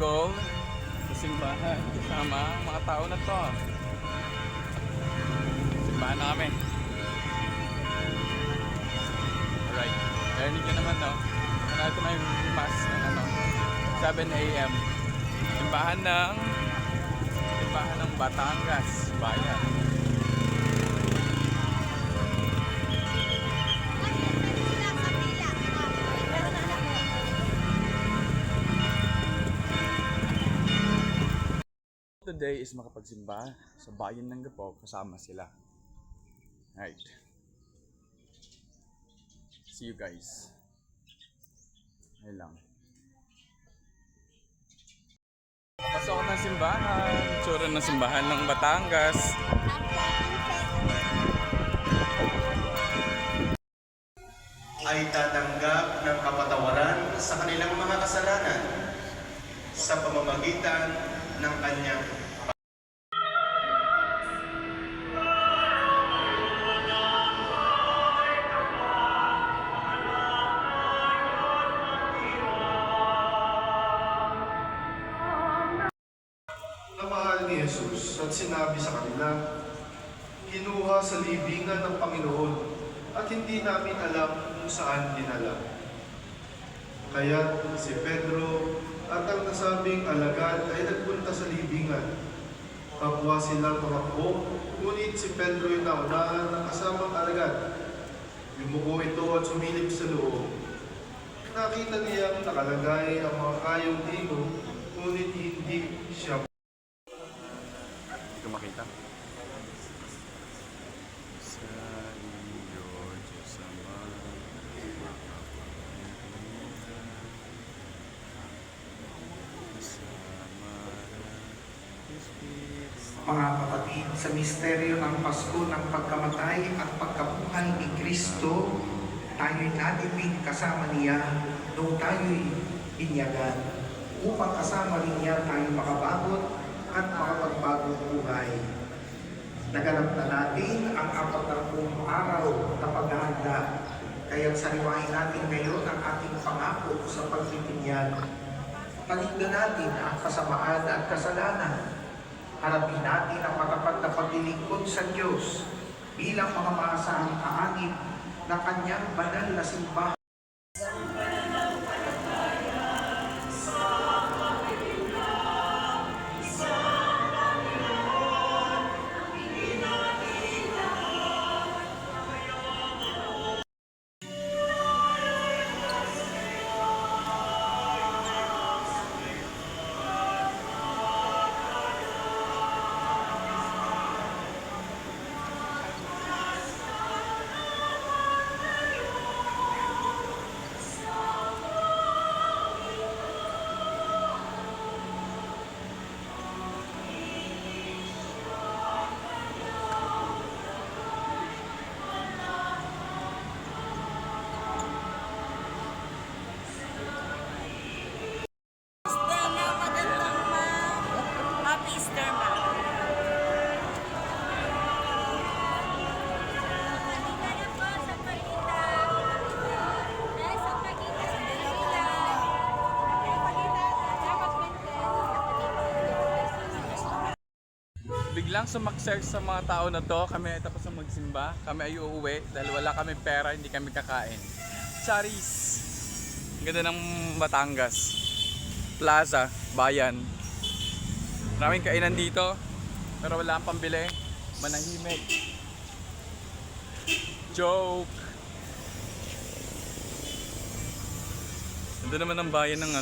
go sa simbahan kasama ang mga tao na to. Simbahan na kami. Alright, narinig nyo naman, no? Ito na yung mass ng 7 AM. Simbahan ng Batangas Bayan. Today is makapagsimba sa bayan ng Gapo kasama sila. Right. See you guys. Ayun lang. Pasok ng simbahan. Tsura ng simbahan ng Batangas. Ay tatanggap ng kapatawaran sa kanilang mga kasalanan sa pamamagitan ng kanyang Namahal ni Jesus at sinabi sa kanila, kinuha sa libingan ng Panginoon at hindi namin alam kung saan dinala. Kaya't si Pedro at ang nasabing alagad ay nagpunta sa libingan. Kapwa silang tumakbo, ngunit si Pedro ay naunahan ng kasamang alagad. Yumuko ito at sumilip sa loob. Nakita niyang nakalagay ang mga kayong trigo, ngunit hindi siya Hindi ko makita. Sa inyo, Diyos Ama, Mga kapatid, sa misteryo ng Pasko ng pagkamatay at pagkabuhay ni Kristo, tayo'y natipid kasama niya nung tayo'y binyagan, upang kasama rin niya tayo makabagot at makapagbagong buhay. Naganap na natin ang 40 araw na paghahanda, kaya't sariwain natin ngayon ang ating pangako sa pagpipinyan. Paligdan natin ang kasamaan at kasalanan. Harapin natin ang matapat na paglilingkod sa Diyos bilang mga maasahang kaanib na kanyang banal na simbahan. Biglang sumakser sa mga tao na to. Kami ay tapos na magsimba. Kami ay uuwi dahil wala kami pera, hindi kami kakain. Charis! Ang ganda ng Batangas. Plaza, bayan. Maraming kainan dito, pero wala ang pambili. Manahimik. Joke! Ganda naman ang bayan ng